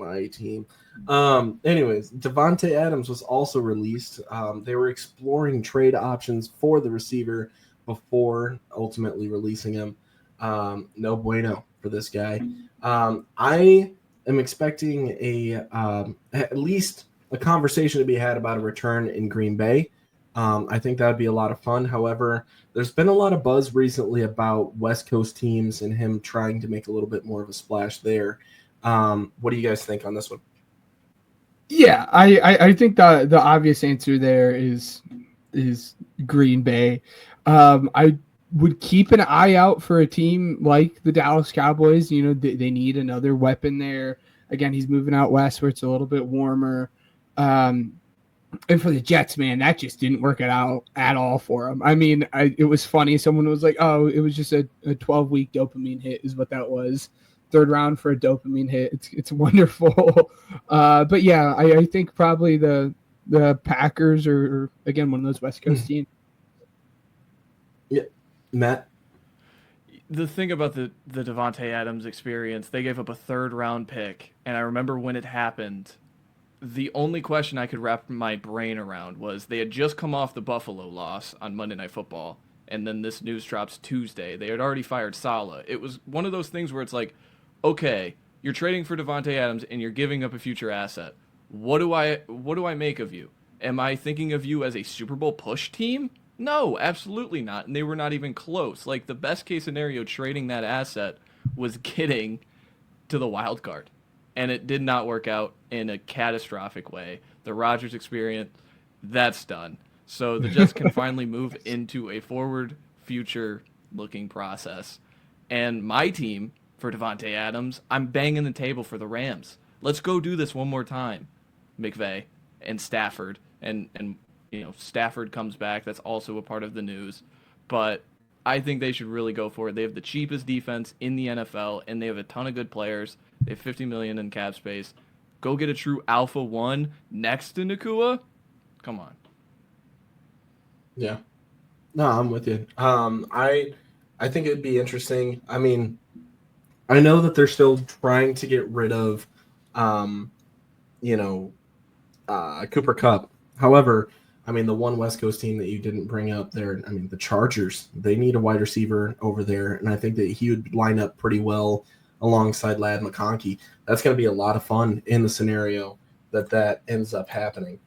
my team. Anyways, Davante Adams was also released. They were exploring trade options for the receiver before ultimately releasing him. No bueno for this guy. I am expecting at least a conversation to be had about a return in Green Bay. I think that would be a lot of fun. However, there's been a lot of buzz recently about West Coast teams and him trying to make a little bit more of a splash there. What do you guys think on this one? Yeah, I think the obvious answer there is Green Bay. I would keep an eye out for a team like the Dallas Cowboys. You know, they need another weapon there. Again, he's moving out west where it's a little bit warmer. And for the Jets, man, that just didn't work out at all for him. I mean, it was funny. Someone was like, oh, it was just a 12-week dopamine hit is what that was. Third round for a dopamine hit. It's wonderful. But yeah, I think probably the Packers are, again, one of those West Coast teams. Yeah. Matt? The thing about the Davante Adams experience, they gave up a third-round pick, and I remember when it happened, the only question I could wrap my brain around was they had just come off the Buffalo loss on Monday Night Football, and then this news drops Tuesday. They had already fired Saleh. It was one of those things where it's like, okay, you're trading for Davante Adams and you're giving up a future asset. What do I make of you? Am I thinking of you as a Super Bowl push team? No, absolutely not. And they were not even close. Like, the best case scenario trading that asset was getting to the wild card. And it did not work out in a catastrophic way. The Rodgers experience, that's done. So the Jets can finally move into a forward, future-looking process. And my team, for Davante Adams, I'm banging the table for the Rams. Let's go do this one more time, McVay and Stafford. And you know, Stafford comes back. That's also a part of the news. But I think they should really go for it. They have the cheapest defense in the NFL, and they have a ton of good players. They have $50 million in cap space. Go get a true alpha one next to Nakua. Come on. Yeah. No, I'm with you. I think it'd be interesting. I mean, I know that they're still trying to get rid of, Cooper Kupp. However, I mean, the one West Coast team that you didn't bring up there, I mean, the Chargers, they need a wide receiver over there, and I think that he would line up pretty well alongside Ladd McConkey. That's going to be a lot of fun in the scenario that ends up happening.